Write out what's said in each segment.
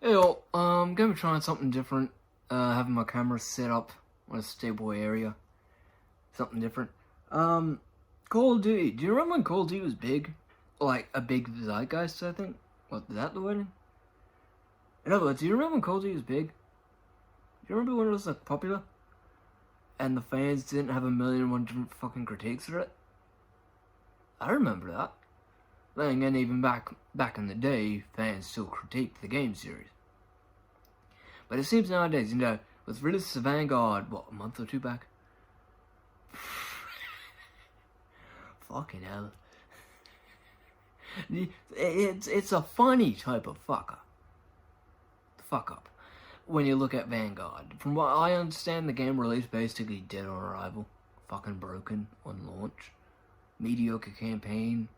Hey yo, gonna be trying something different. Having my camera set up in a stable area. Something different. Call of Duty. Do you remember when Call of Duty was big? Like, a big zeitgeist, I think? What, is that the wording? In other words, do you remember when Call of Duty was big? Do you remember when it was, like, popular? And the fans didn't have 1,000,001 different fucking critiques for it? I remember that. Then again, even back in the day, fans still critiqued the game series. But it seems nowadays, with release of Vanguard, what, a month or two back? Fucking hell. It's a funny type of fuck up when you look at Vanguard. From what I understand, the game released basically dead on arrival. Fucking broken on launch. Mediocre campaign.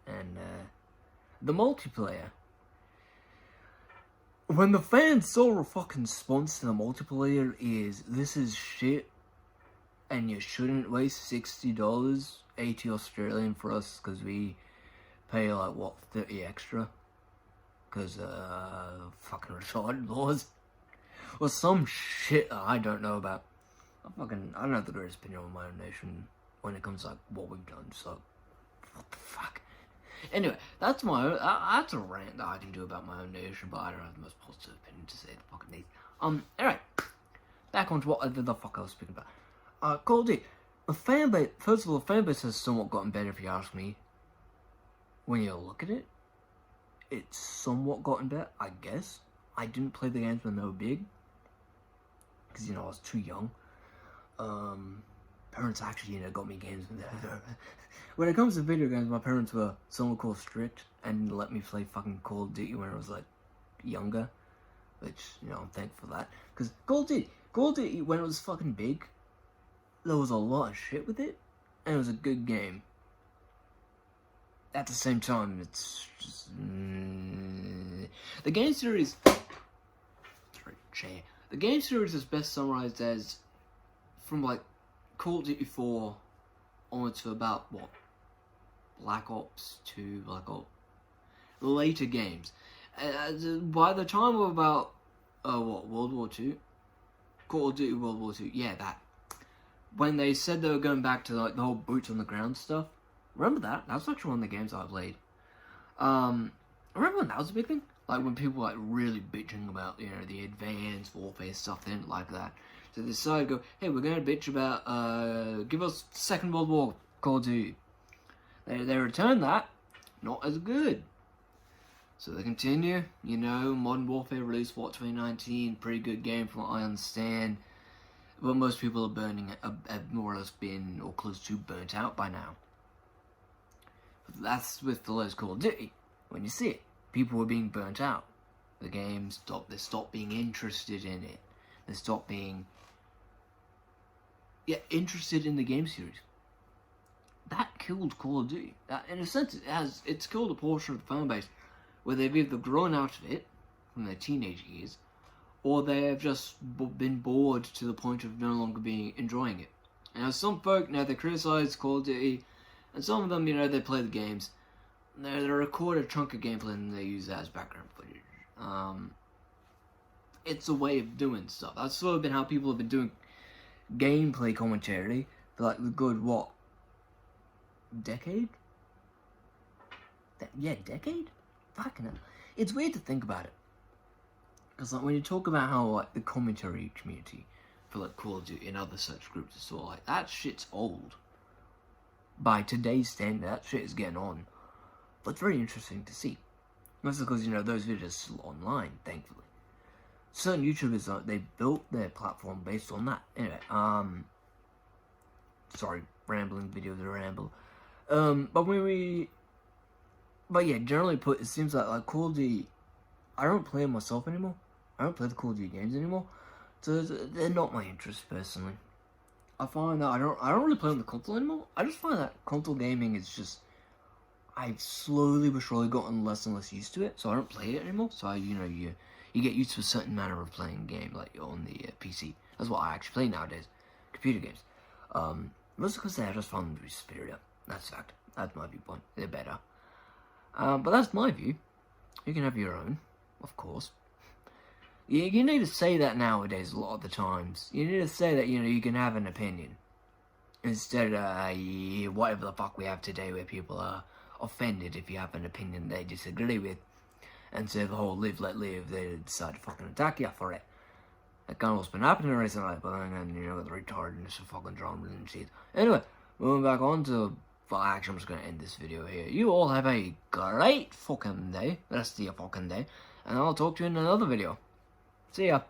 And the multiplayer. When the fans' sole fucking response to the multiplayer is, this is shit, and you shouldn't waste $60, 80 Australian for us, because we pay like, what, 30 extra? Because, fucking retarded laws. Or some shit that I don't know about. I don't have the greatest opinion on my own nation when it comes to, like, what we've done, so, what the fuck? Anyway, that's a rant that I can do about my own nation, but I don't have the most positive opinion to say the fucking least. Anyway, back onto what the fuck I was speaking about. Call of Duty. The fan base, first of all, the fan base has somewhat gotten better if you ask me. When you look at it, it's somewhat gotten better, I guess. I didn't play the games when they were big, because, I was too young. Parents actually, got me games when it comes to video games, my parents were somewhat called strict and let me play fucking Call of Duty when I was, like, younger, which, I'm thankful for that, because Call of Duty, when it was fucking big, there was a lot of shit with it, and it was a good game. At the same time, it's just, the game series, the game series is best summarized as, from, like, Call of Duty 4 on to about, what, Black Ops 2, Black Ops, later games. By the time of about, World War 2? Call of Duty World War 2, yeah, that. When they said they were going back to, like, the whole boots on the ground stuff. Remember that? That was actually one of the games I played. Remember when that was a big thing? Like, when people, like, really bitching about, the advanced warfare stuff, they didn't like that. So they decided to go, hey, we're going to bitch about, give us Second World War, Call of Duty. They returned that, not as good. So they continue, Modern Warfare released, 2019, pretty good game from what I understand. But most people have more or less been, or close to, burnt out by now. But that's with the latest Call of Duty. When you see it, people were being burnt out. The game stopped, they stopped being interested in it. They stopped being, interested in the game series. That killed Call of Duty. That, in a sense, it's killed a portion of the fan base where they've either grown out of it from their teenage years, or they have just been bored to the point of no longer enjoying it. Now, some folk, they criticize Call of Duty, and some of them, they play the games. They record a chunk of gameplay and they use that as background footage. It's a way of doing stuff. That's sort of been how people have been doing gameplay commentary for, like, the good, what, decade? Decade? Fucking hell. It's weird to think about it. Because, like, when you talk about how, like, the commentary community for, like, Call of Duty and other such groups is sort of like, that shit's old. By today's standard, that shit is getting on. But it's very interesting to see. That's because, those videos are still online, thankfully. Certain YouTubers, they built their platform based on that. Anyway, sorry, rambling videos are ramble. But yeah, generally put, it seems like Call of Duty, I don't play them myself anymore. I don't play the Call of Duty games anymore. So they're not my interest, personally. I find that I don't really play on the console anymore. I just find that console gaming is just, I've slowly but surely gotten less and less used to it, so I don't play it anymore. So you get used to a certain manner of playing a game, like on the PC. That's what I actually play nowadays, computer games. Mostly because I just found them to be superior. That's a fact. That's my viewpoint. They're better. But that's my view. You can have your own, of course. You need to say that nowadays a lot of the times. You need to say that, you know, you can have an opinion. Instead of whatever the fuck we have today where people are offended if you have an opinion they disagree with. And so the whole live, let live, they decide to fucking attack you for it. That kind of what's been happening recently, but then, you know, the retardedness of fucking drama and shit. Anyway, moving back on to, well, actually, I'm just going to end this video here. You all have a great fucking day, rest of your fucking day, and I'll talk to you in another video. See ya.